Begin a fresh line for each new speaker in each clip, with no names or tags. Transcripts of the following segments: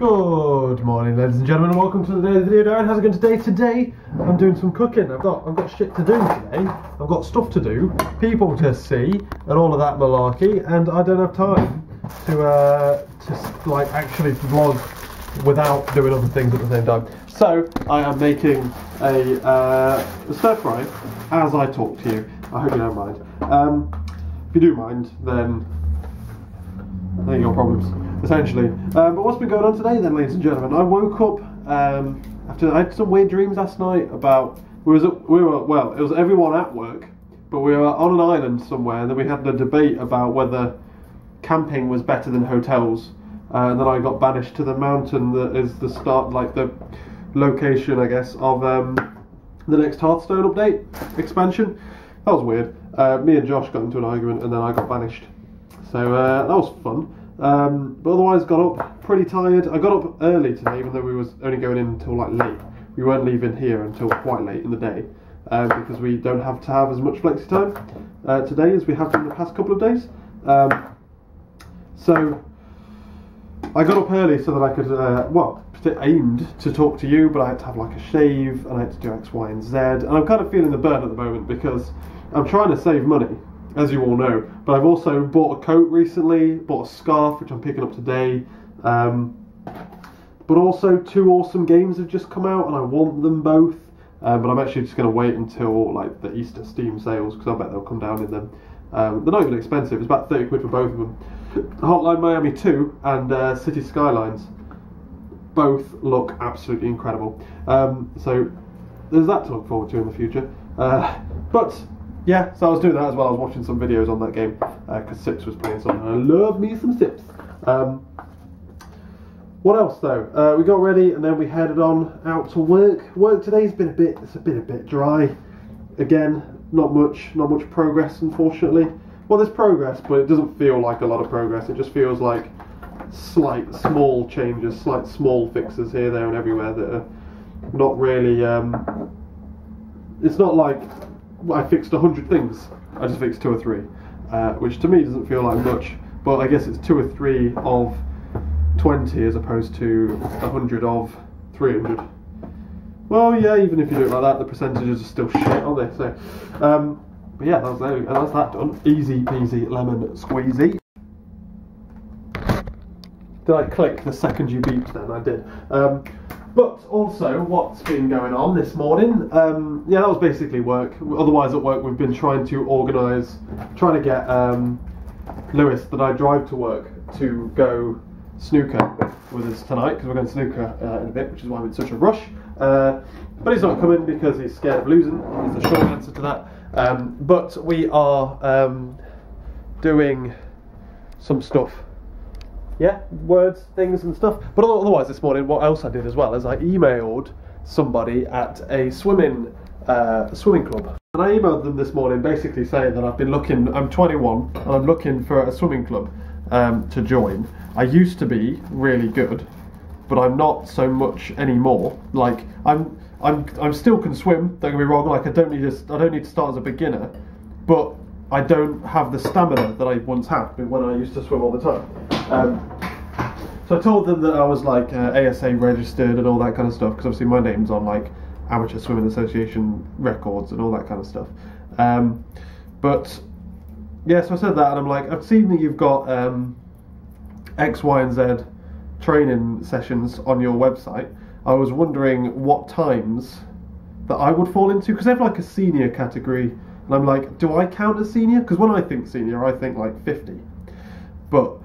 Good morning, ladies and gentlemen, and welcome to today's video. Darren, how's it going today? Today, I'm doing some cooking. I've got shit to do today. I've got stuff to do, people to see, and all of that malarkey, and I don't have time to like actually vlog without doing other things at the same time. So I am making a stir fry as I talk to you. I hope you don't mind. If you do mind, then I think your problems. Essentially, but what's been going on today then, ladies and gentlemen? I woke up after I had some weird dreams last night about it was everyone at work, but we were on an island somewhere, and then we had a debate about whether camping was better than hotels, and then I got banished to the mountain that is the start, like the location, I guess, of the next Hearthstone update expansion. That was weird. Me and Josh got into an argument, and then I got banished. So that was fun. But otherwise got up pretty tired. I got up early today, even though we was only going in until like late. We weren't leaving here until quite late in the day, because we don't have to have as much flexi time today as we have done the past couple of days. So I got up early so that I could, aimed to talk to you, but I had to have like a shave, and I had to do X, Y, and Z, and I'm kind of feeling the burn at the moment because I'm trying to save money, as you all know, but I've also bought a coat recently, bought a scarf which I'm picking up today, but also 2 awesome games have just come out and I want them both, but I'm actually just going to wait until like the Easter Steam sales, because I bet they'll come down in them. They're not even expensive, it's about 30 quid for both of them. Hotline Miami 2 and City Skylines both look absolutely incredible, so there's that to look forward to in the future. But yeah, so I was doing that as well. I was watching some videos on that game because Sips was playing something, and I love me some Sips. What else though? We got ready and then we headed on out to work. Work today's been a bit dry. Again, not much progress, unfortunately. Well, there's progress, but it doesn't feel like a lot of progress. It just feels like slight small changes, slight small fixes here, there, and everywhere that are not really. It's not like I fixed 100 things. I just fixed 2 or 3, which to me doesn't feel like much, but I guess it's 2 or 3 of 20 as opposed to 100 of 300. Well, yeah, even if you do it like that, the percentages are still shit, aren't they? So, but yeah, that's that done. Easy peasy lemon squeezy. Did I click the second you beeped then? I did. But also, what's been going on this morning? Yeah, that was basically work. Otherwise, at work, we've been trying to get Lewis, that I drive to work, to go snooker with us tonight, because we're going snooker in a bit, which is why I'm in such a rush. But he's not coming because he's scared of losing, is the short answer to that. But we are doing some stuff. Yeah, words, things and stuff. But otherwise this morning, what else I did as well is I emailed somebody at a swimming club. And I emailed them this morning basically saying that I'm 21 and I'm looking for a swimming club to join. I used to be really good, but I'm not so much anymore. Like I'm still can swim, don't get me wrong, like I don't need to start as a beginner, but I don't have the stamina that I once had when I used to swim all the time. So I told them that I was like ASA registered and all that kind of stuff, because obviously my name's on like Amateur Swimming Association records and all that kind of stuff. But yeah, so I said that, and I'm like, I've seen that you've got X, Y, and Z training sessions on your website. I was wondering what times that I would fall into, because they have like a senior category. And I'm like, do I count as senior? Because when I think senior, I think like 50. But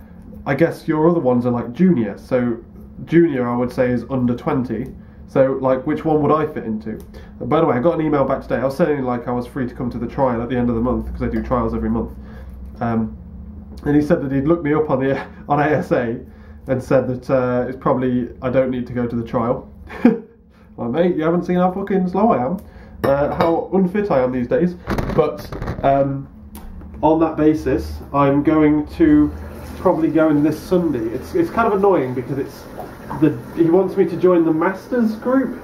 I guess your other ones are like junior. So junior, I would say, is under 20. So like, which one would I fit into? And by the way, I got an email back today. I was saying like I was free to come to the trial at the end of the month, because I do trials every month. And he said that he'd looked me up on ASA and said that it's probably I don't need to go to the trial. Well, mate, you haven't seen how fucking slow I am. How unfit I am these days, but on that basis I'm going to probably go in this Sunday. It's kind of annoying because he wants me to join the Masters group.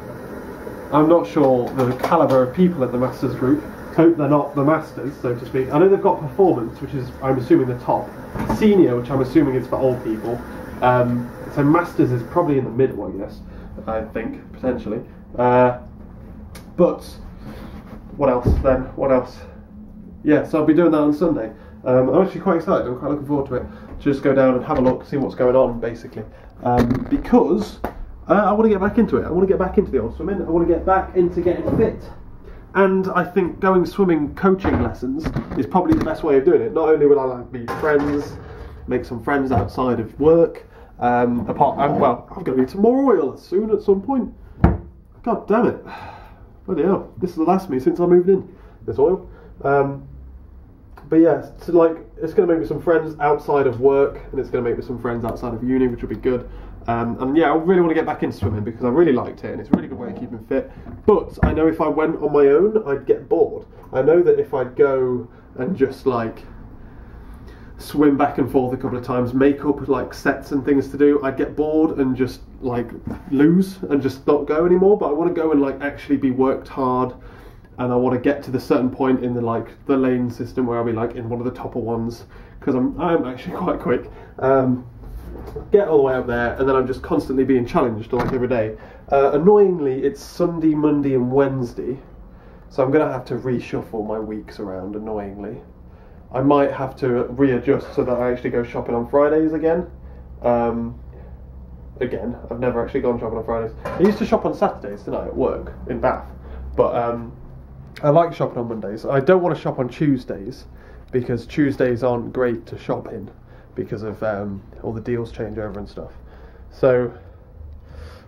I'm not sure the calibre of people at the Masters group. Hope they're not the Masters, so to speak. I know they've got Performance, which is, I'm assuming, the top. Senior, which I'm assuming is for old people. So masters is probably in the middle, I guess. I think potentially. But what else then? What else? Yeah, so I'll be doing that on Sunday. I'm actually quite excited. I'm quite looking forward to it. Just go down and have a look, see what's going on, basically. Because I want to get back into it. I want to get back into the old swimming. I want to get back into getting fit. And I think going swimming coaching lessons is probably the best way of doing it. Not only will I like meet friends, make some friends outside of work. I'm going to be to more oil soon at some point. God damn it! Bloody hell! This is the last of me since I moved in. This oil. But yeah, so like it's going to make me some friends outside of work, and it's going to make me some friends outside of uni, which will be good. And yeah, I really want to get back into swimming because I really liked it, and it's a really good way of keeping fit. But I know if I went on my own, I'd get bored. I know that if I'd go and just like swim back and forth a couple of times, make up like sets and things to do, I'd get bored and just like lose and just not go anymore. But I want to go and like actually be worked hard, and I want to get to the certain point in the lane system where I'll be like in one of the topper ones, because I'm actually quite quick. Get all the way up there, and then I'm just constantly being challenged like every day. Annoyingly, it's Sunday, Monday and Wednesday, so I'm going to have to reshuffle my weeks around, annoyingly. I might have to readjust so that I actually go shopping on Fridays again. Again, I've never actually gone shopping on Fridays. I used to shop on Saturdays, didn't I, at work, in Bath. But I like shopping on Mondays. I don't want to shop on Tuesdays, because Tuesdays aren't great to shop in, because of all the deals change over and stuff. So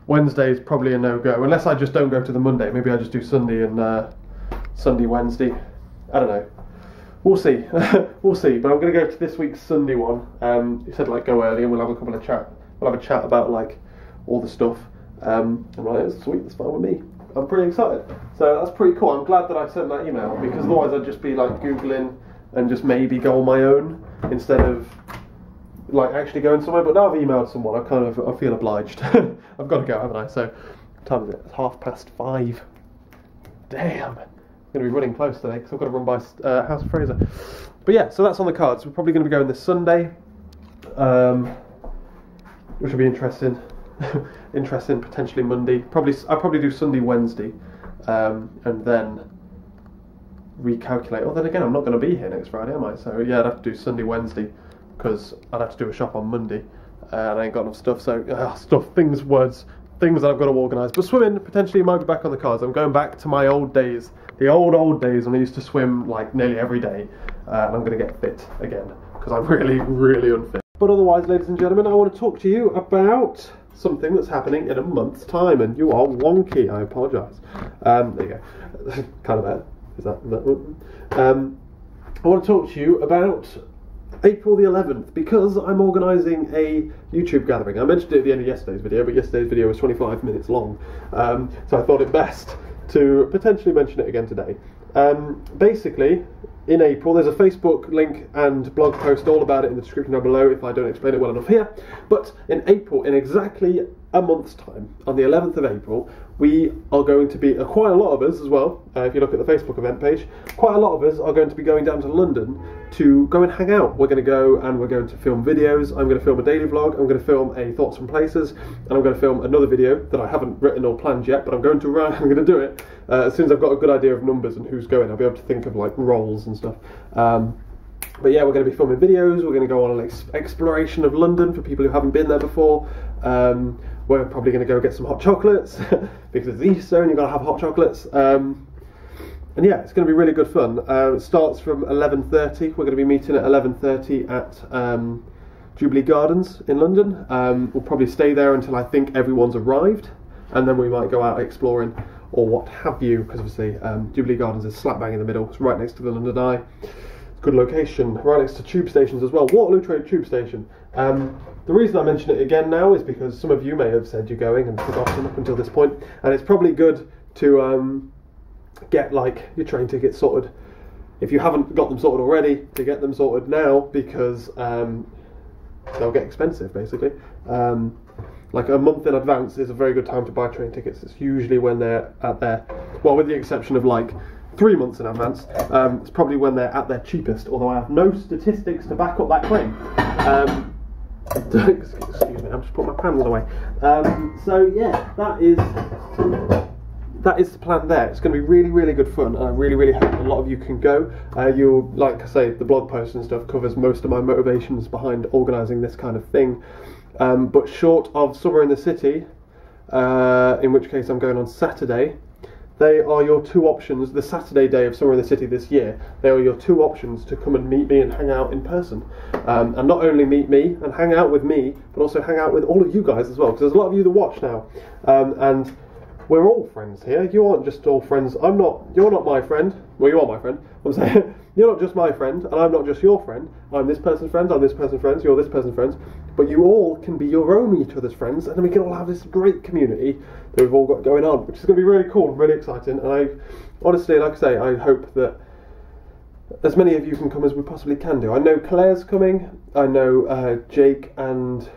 Wednesday is probably a no-go, unless I just don't go to the Monday. Maybe I just do Sunday and Sunday, Wednesday. I don't know. We'll see. We'll see. But I'm going to go to this week's Sunday one. He said like go early and we'll have a couple of chat. We'll have a chat about like all the stuff. I'm like, it's sweet. That's fine with me. I'm pretty excited. So that's pretty cool. I'm glad that I sent that email, because otherwise I'd just be like googling and just maybe go on my own instead of like actually going somewhere. But now I've emailed someone, I feel obliged. I've got to go, haven't I? So what time is it? It's 5:30. Damn. I'm going to be running close today because I've got to run by House of Fraser. But yeah, so that's on the cards. We're probably going to be going this Sunday, which will be interesting. Interesting, potentially Monday. I'll probably do Sunday, Wednesday, and then recalculate. Oh, then again, I'm not going to be here next Friday, am I? So yeah, I'd have to do Sunday, Wednesday, because I'd have to do a shop on Monday, and I ain't got enough stuff. So things that I've got to organise. But swimming potentially might be back on the cards. I'm going back to my old days, the old days when I used to swim like nearly every day, and I'm going to get fit again because I'm really, really unfit. But otherwise, ladies and gentlemen, I want to talk to you about something that's happening in a month's time, and you are wonky. I apologise. There you go. Kind of bad. Is that? I want to talk to you about April the 11th, because I'm organising a YouTube gathering. I mentioned it at the end of yesterday's video, but yesterday's video was 25 minutes long, so I thought it best to potentially mention it again today. Basically, in April, there's a Facebook link and blog post all about it in the description down below if I don't explain it well enough here. But in April, in exactly a month's time, on the 11th of April, we are going to be, quite a lot of us as well, if you look at the Facebook event page, quite a lot of us are going to be going down to London to go and hang out. We're going to go and we're going to film videos. I'm going to film a daily vlog, I'm going to film a thoughts from places, and I'm going to film another video that I haven't written or planned yet, but I'm going to do it as soon as I've got a good idea of numbers and who's going. I'll be able to think of like roles and stuff. But yeah, we're going to be filming videos. We're going to go on an exploration of London for people who haven't been there before. We're probably going to go get some hot chocolates because it's Easter and you've got to have hot chocolates. And yeah, it's going to be really good fun. It starts from 11:30. We're going to be meeting at 11:30 at Jubilee Gardens in London. We'll probably stay there until I think everyone's arrived, and then we might go out exploring or what have you, because obviously Jubilee Gardens is slap bang in the middle. It's right next to the London Eye. Good location, right next to tube stations as well. Waterloo Train Tube Station. The reason I mention it again now is because some of you may have said you're going and forgotten up until this point, and it's probably good to get like your train tickets sorted if you haven't got them sorted already, to get them sorted now, because they'll get expensive basically. Like a month in advance is a very good time to buy train tickets. It's usually when they're at their, well, with the exception of like 3 months in advance, it's probably when they're at their cheapest, although I have no statistics to back up that claim. Excuse minute, I've just put my pans away. So yeah, that is the plan there. It's going to be really, really good fun, and I really, really hope a lot of you can go. You'll, like I say, the blog post and stuff covers most of my motivations behind organising this kind of thing. But short of Summer in the City, in which case I'm going on Saturday, they are your two options. The Saturday day of Summer in the City this year, they are your two options to come and meet me and hang out in person. And not only meet me and hang out with me, but also hang out with all of you guys as well, because there's a lot of you that watch now. And we're all friends here. You aren't just all friends. You're not my friend. Well, you are my friend. I'm saying, you're not just my friend, and I'm not just your friend. I'm this person's friend, I'm this person's friends, you're this person's friends. But you all can be your own each other's friends, and then we can all have this great community that we've all got going on, which is going to be really cool and really exciting. And I, honestly, like I say, I hope that as many of you can come as we possibly can do. I know Claire's coming. I know Jake and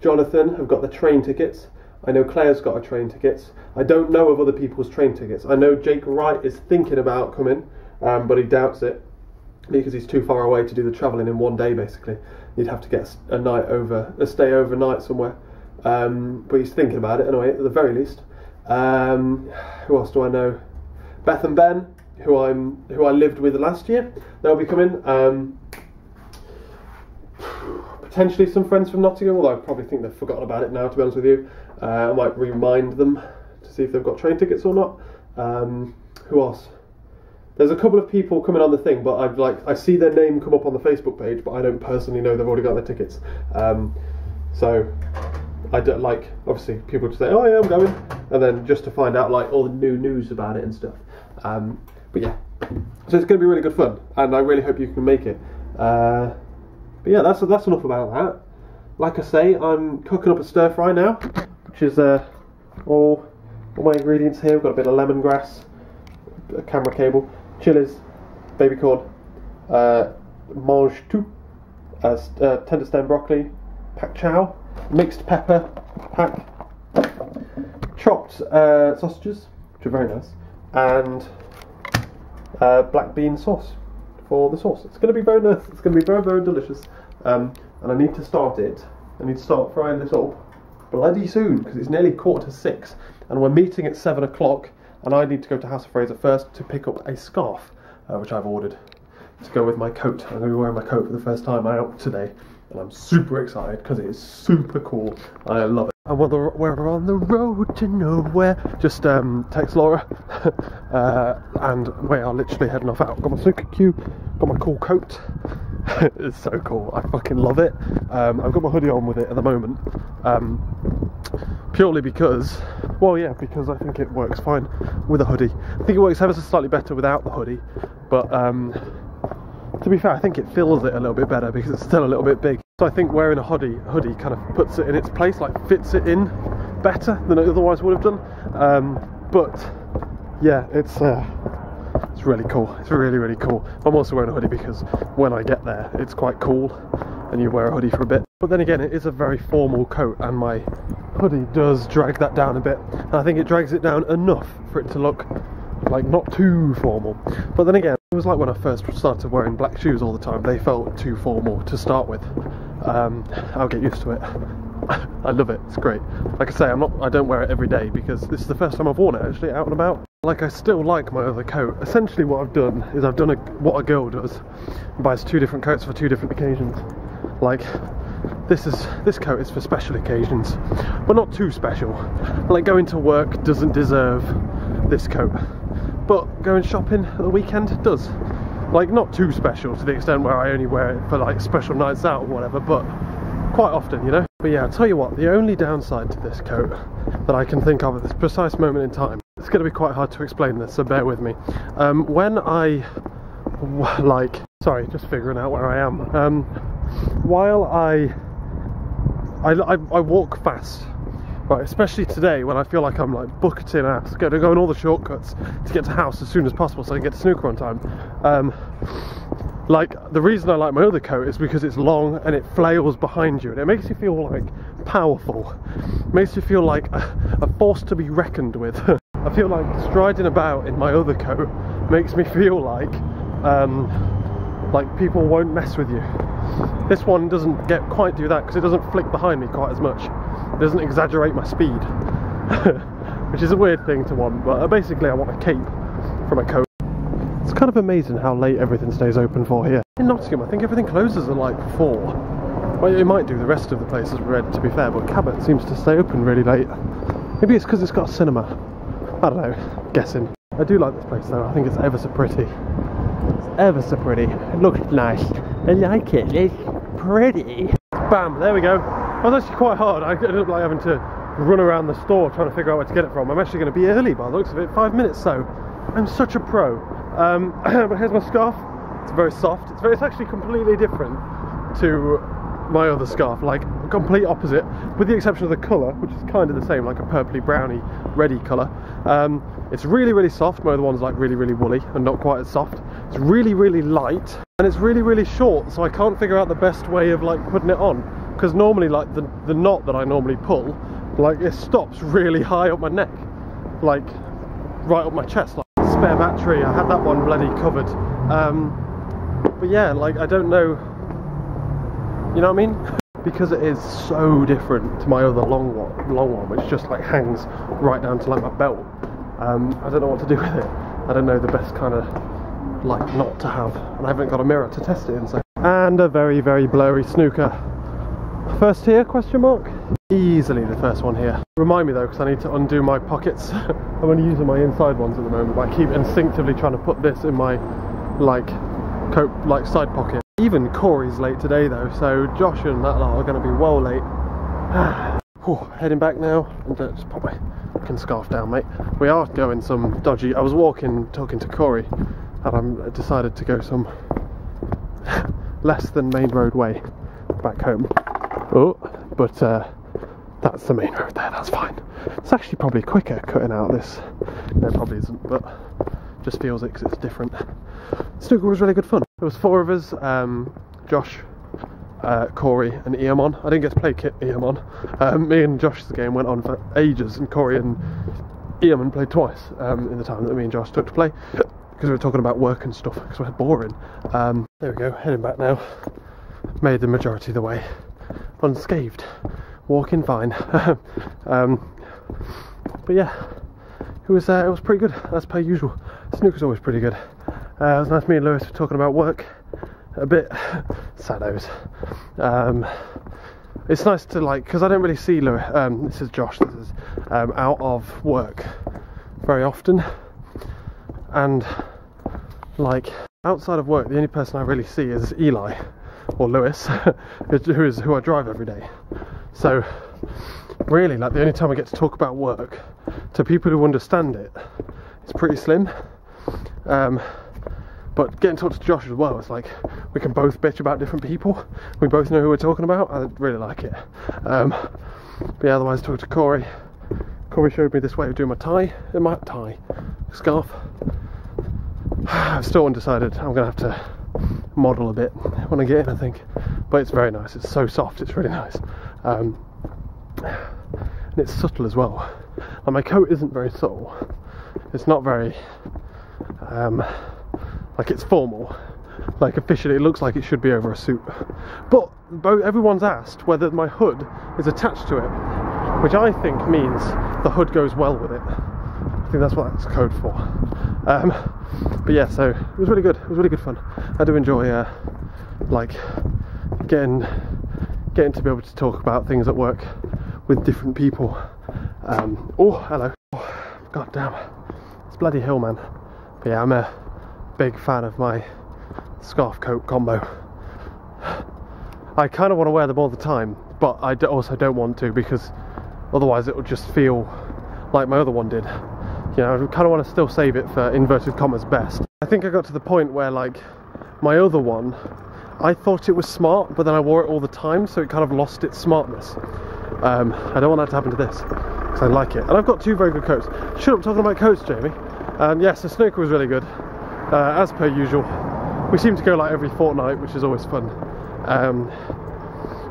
Jonathan have got the train tickets. I know Claire's got her train tickets. I don't know of other people's train tickets. I know Jake Wright is thinking about coming, but he doubts it because he's too far away to do the travelling in one day. Basically, you'd have to get a stay overnight somewhere. But he's thinking about it anyway, at the very least. Who else do I know? Beth and Ben, who I lived with last year. They'll be coming. Potentially some friends from Nottingham, although I probably think they've forgotten about it now, to be honest with you. I might remind them to see if they've got train tickets or not. Who else? There's a couple of people coming on the thing, but I see their name come up on the Facebook page, but I don't personally know they've already got their tickets. So I don't like, obviously people just say, oh yeah, I'm going, and then just to find out like all the new news about it and stuff. But yeah, so it's going to be really good fun, and I really hope you can make it. But yeah, that's enough about that. Like I say, I'm cooking up a stir fry now, which is all my ingredients here. We've got a bit of lemongrass, a camera cable, chilies, baby corn, mange tout, tender stem broccoli, pak chow, mixed pepper pack, chopped sausages, which are very nice, and black bean sauce for the sauce. It's going to be very nice. It's going to be very, very delicious. And I need to start it. I need to start frying this up bloody soon, because it's nearly 5:45, and we're meeting at 7 o'clock. And I need to go to House of Fraser first to pick up a scarf, which I've ordered to go with my coat. I'm going to be wearing my coat for the first time out today, and I'm super excited because it is super cool. I love it. And we're on the road to nowhere. Just text Laura, and we are literally heading off out. Got my snooker cue, got my cool coat. It's so cool. I fucking love it. I've got my hoodie on with it at the moment, purely because, well, yeah, because I think it works fine with a hoodie. I think it works ever so slightly better without the hoodie, but to be fair, I think it fills it a little bit better because it's still a little bit big. So I think wearing a hoodie kind of puts it in its place, like fits it in better than it otherwise would have done. But yeah, it's really cool. It's really, really cool. I'm also wearing a hoodie because when I get there, it's quite cool, and you wear a hoodie for a bit. But then again, it is a very formal coat, and my hoodie does drag that down a bit. And I think it drags it down enough for it to look like not too formal. But then again, it was like when I first started wearing black shoes all the time. They felt too formal to start with. I'll get used to it. I love it. It's great. Like I say, I don't wear it every day because this is the first time I've worn it actually out and about. Like, I still like my other coat. Essentially what I've done is I've done what a girl does, buys 2 different coats for 2 different occasions. Like, this coat is for special occasions, but not too special. Like, going to work doesn't deserve this coat, but going shopping at the weekend does. Like, not too special to the extent where I only wear it for like special nights out or whatever, but quite often, you know. But yeah, I'll tell you what, the only downside to this coat that I can think of at this precise moment in time, it's going to be quite hard to explain this, so bear with me. When I, sorry, just figuring out where I am. While I walk fast, right, especially today when I feel like I'm like bucketing ass, going all the shortcuts to get to house as soon as possible so I can get to snooker on time. Like, the reason I like my other coat is because it's long and it flails behind you, and it makes you feel like powerful. It makes you feel like a force to be reckoned with. I feel like striding about in my other coat makes me feel like people won't mess with you. This one doesn't quite do that because it doesn't flick behind me quite as much. It doesn't exaggerate my speed, which is a weird thing to want, but basically I want a cape for my coat. It's kind of amazing how late everything stays open for here. In Nottingham, I think everything closes at like 4. Well, it might do the rest of the places red, to be fair, but Cabot seems to stay open really late. Maybe it's because it's got a cinema. I don't know, guessing. I do like this place though, I think it's ever so pretty. It's ever so pretty. It looks nice. I like it, it's pretty. Bam, there we go. That was actually quite hard. I ended up like having to run around the store trying to figure out where to get it from. I'm actually going to be early by the looks of it, 5 minutes so. I'm such a pro. But here's my scarf. It's very soft. It's actually completely different to my other scarf, like complete opposite, with the exception of the colour, which is kind of the same, like a purpley browny reddy colour. It's really, really soft. My other one's like really, really woolly and not quite as soft. It's really, really light, and it's really, really short, so I can't figure out the best way of like putting it on, because normally like the knot that I normally pull, like it stops really high up my neck, like right up my chest, like spare battery. I had that one bloody covered, but yeah, like I don't know, you know what I mean? Because it is so different to my other long one, which just like hangs right down to like my belt. I don't know what to do with it. I don't know the best kind of like knot to have, and I haven't got a mirror to test it in. So, and a very, very blurry snooker. First here, question mark? Easily the first one here. Remind me though, because I need to undo my pockets. I'm only using my inside ones at the moment, but I keep instinctively trying to put this in my like coat, like side pocket. Even Corey's late today though, so Josh and that lot are going to be well late. Heading back now, and just pop my fucking scarf down, mate. We are going some dodgy. I was talking to Corey, and I decided to go some less than main road way back home. Oh, but that's the main road there. That's fine. It's actually probably quicker cutting out this. No, it probably isn't, but just feels it because it's different. Snooker was really good fun. There was 4 of us, Josh, Corey and Eamon. I didn't get to play Eamon. Me and Josh's game went on for ages, and Corey and Eamon played twice in the time that me and Josh took to play, because we were talking about work and stuff, because we're boring. There we go, heading back now. Made the majority of the way unscathed, walking fine. But yeah, it was pretty good, as per usual. Snooker's always pretty good. It was nice me and Lewis were talking about work a bit. Saddos. It's nice to like, because I don't really see Lewis, this is Josh, this is out of work very often, and like outside of work the only person I really see is Eli or Lewis, who I drive every day. So really, like the only time I get to talk about work to people who understand it is pretty slim. But getting to talk to Josh as well, it's like we can both bitch about different people. We both know who we're talking about. I really like it. But yeah, otherwise talk to Corey. Corey showed me this way of doing my scarf. I've still undecided. I'm gonna have to model a bit when I get in, I think. But it's very nice. It's so soft. It's really nice. And it's subtle as well. And my coat isn't very subtle. It's not very like it's formal, like officially it looks like it should be over a suit, but everyone's asked whether my hood is attached to it, which I think means the hood goes well with it. I think that's what that's code for. But yeah, so it was really good. It was really good fun. I do enjoy like getting to be able to talk about things at work with different people. Oh, hello. Oh, God damn, it's bloody hill, man. But yeah, I'm a big fan of my scarf coat combo. I kind of want to wear them all the time, but I also don't want to, because otherwise it will just feel like my other one did. You know, I kind of want to still save it for inverted commas best. I think I got to the point where like my other one, I thought it was smart, but then I wore it all the time, so it kind of lost its smartness. I don't want that to happen to this, because I like it. And I've got 2 very good coats. Shut up talking about coats, Jamie. Yeah, so snooker was really good. As per usual, we seem to go like every fortnight, which is always fun.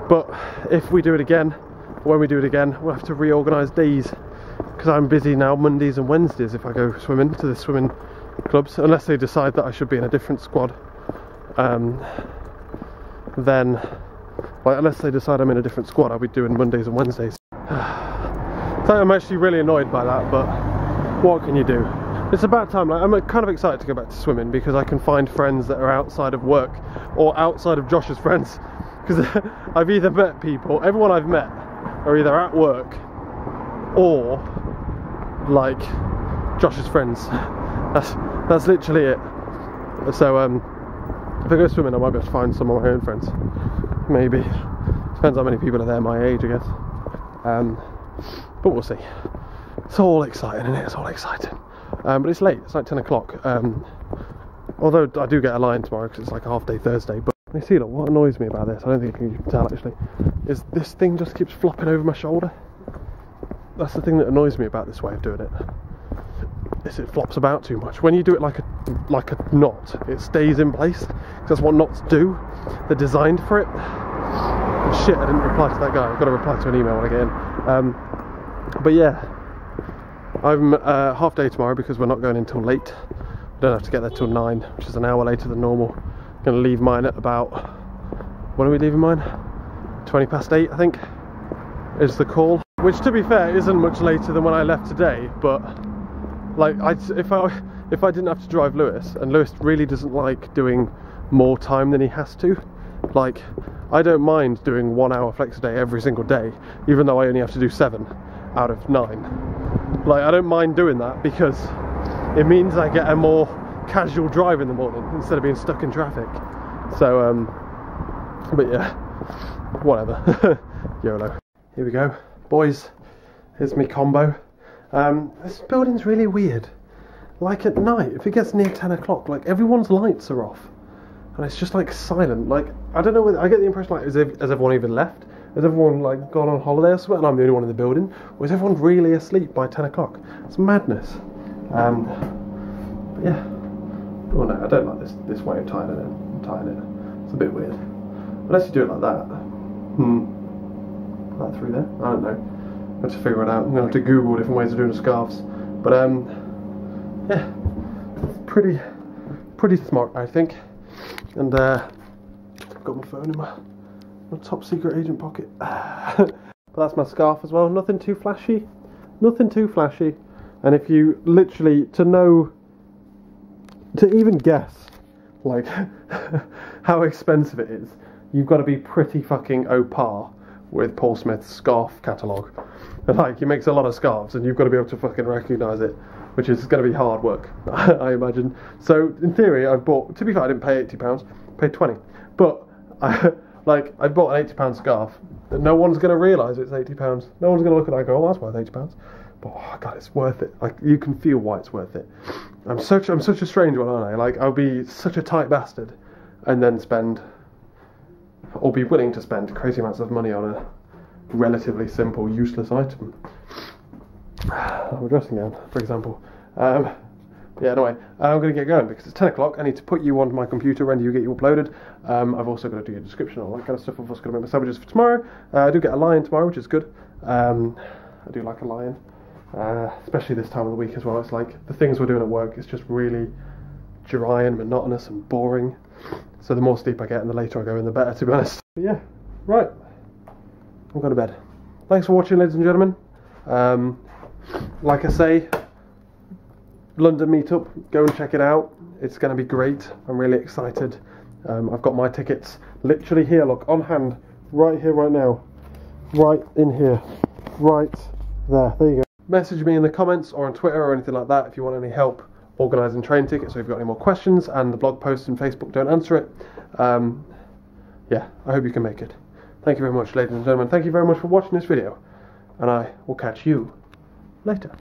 But if we do it again, when we do it again, we'll have to reorganise days, because I'm busy now Mondays and Wednesdays if I go swimming to the swimming clubs, unless they decide that I should be in a different squad. then, like, unless they decide I'm in a different squad, I'll be doing Mondays and Wednesdays. So I'm actually really annoyed by that, but what can you do? It's about time. Like, I'm kind of excited to go back to swimming because I can find friends that are outside of work or outside of Josh's friends. Because I've either met people, everyone I've met are either at work or like Josh's friends. That's literally it. So if I go swimming, I might be able to find some of my own friends. Maybe. Depends how many people are there my age, I guess. But we'll see. It's all exciting, isn't it? It's all exciting. But it's late. It's like 10 o'clock. Although I do get a line tomorrow because it's like a half day Thursday. But you see, look, what annoys me about this, I don't think you can tell actually, is this thing just keeps flopping over my shoulder. That's the thing that annoys me about this way of doing it. Is it flops about too much. When you do it like a knot, it stays in place. That's what knots do. They're designed for it. And shit, I didn't reply to that guy. I've got to reply to an email when I get in. But yeah, I'm half day tomorrow because we're not going in till late. I don't have to get there till 9, which is an hour later than normal. I'm going to leave mine at about, when are we leaving mine? 20 past 8, I think, is the call. Which, to be fair, isn't much later than when I left today, but like, if I didn't have to drive Lewis, and Lewis really doesn't like doing more time than he has to, like, I don't mind doing 1 hour flex a day every single day, even though I only have to do 7 out of 9. Like, I don't mind doing that because it means I get a more casual drive in the morning instead of being stuck in traffic. So, but yeah, whatever. YOLO. Here we go, boys. Here's me combo. This building's really weird. Like at night, if it gets near 10 o'clock, like everyone's lights are off. And it's just like silent. Like, I don't know whether, I get the impression like, has everyone even left? Has everyone like gone on holiday or something and I'm the only one in the building? Or is everyone really asleep by 10 o'clock? It's madness. But yeah. Oh no, I don't like this way of tying it. It's a bit weird. Unless you do it like that. Put that through there? I don't know. I have to figure it out. I'm going to have to Google different ways of doing the scarves. But yeah. Pretty smart, I think. And I've got my phone in my top secret agent pocket. But that's my scarf as well. Nothing too flashy. Nothing too flashy. And if you literally, to even guess like how expensive it is, you've got to be pretty fucking au par with Paul Smith's scarf catalogue. And like, he makes a lot of scarves and you've got to be able to fucking recognise it, which is going to be hard work, I imagine. So in theory, I've bought, to be fair, I didn't pay £80, I paid 20. But I bought an £80 scarf that no one's going to realise it's £80. No one's going to look at that and go, oh, that's worth £80. But oh god, it's worth it. Like, you can feel why it's worth it. I'm such a strange one, aren't I? Like, I'll be such a tight bastard and then spend, or be willing to spend crazy amounts of money on a relatively simple, useless item. A dressing gown, for example. Yeah, anyway, I'm going to get going because it's 10 o'clock. I need to put you onto my computer, render you, get you uploaded. I've also got to do your description, all that kind of stuff. I've also got to make my sandwiches for tomorrow. I do get a lion tomorrow, which is good. I do like a lion. Especially this time of the week as well. It's like the things we're doing at work is just really dry and monotonous and boring. So the more sleep I get and the later I go in, the better, to be honest. But yeah, right. I'm going to bed. Thanks for watching, ladies and gentlemen. Like I say, London meetup, go and check it out. It's going to be great. I'm really excited. I've got my tickets literally here, look, on hand, right here, right now. Right in here. Right there. There you go. Message me in the comments or on Twitter or anything like that if you want any help organising train tickets or if you've got any more questions, and the blog posts and Facebook don't answer it. Yeah, I hope you can make it. Thank you very much, ladies and gentlemen. Thank you very much for watching this video, and I will catch you later.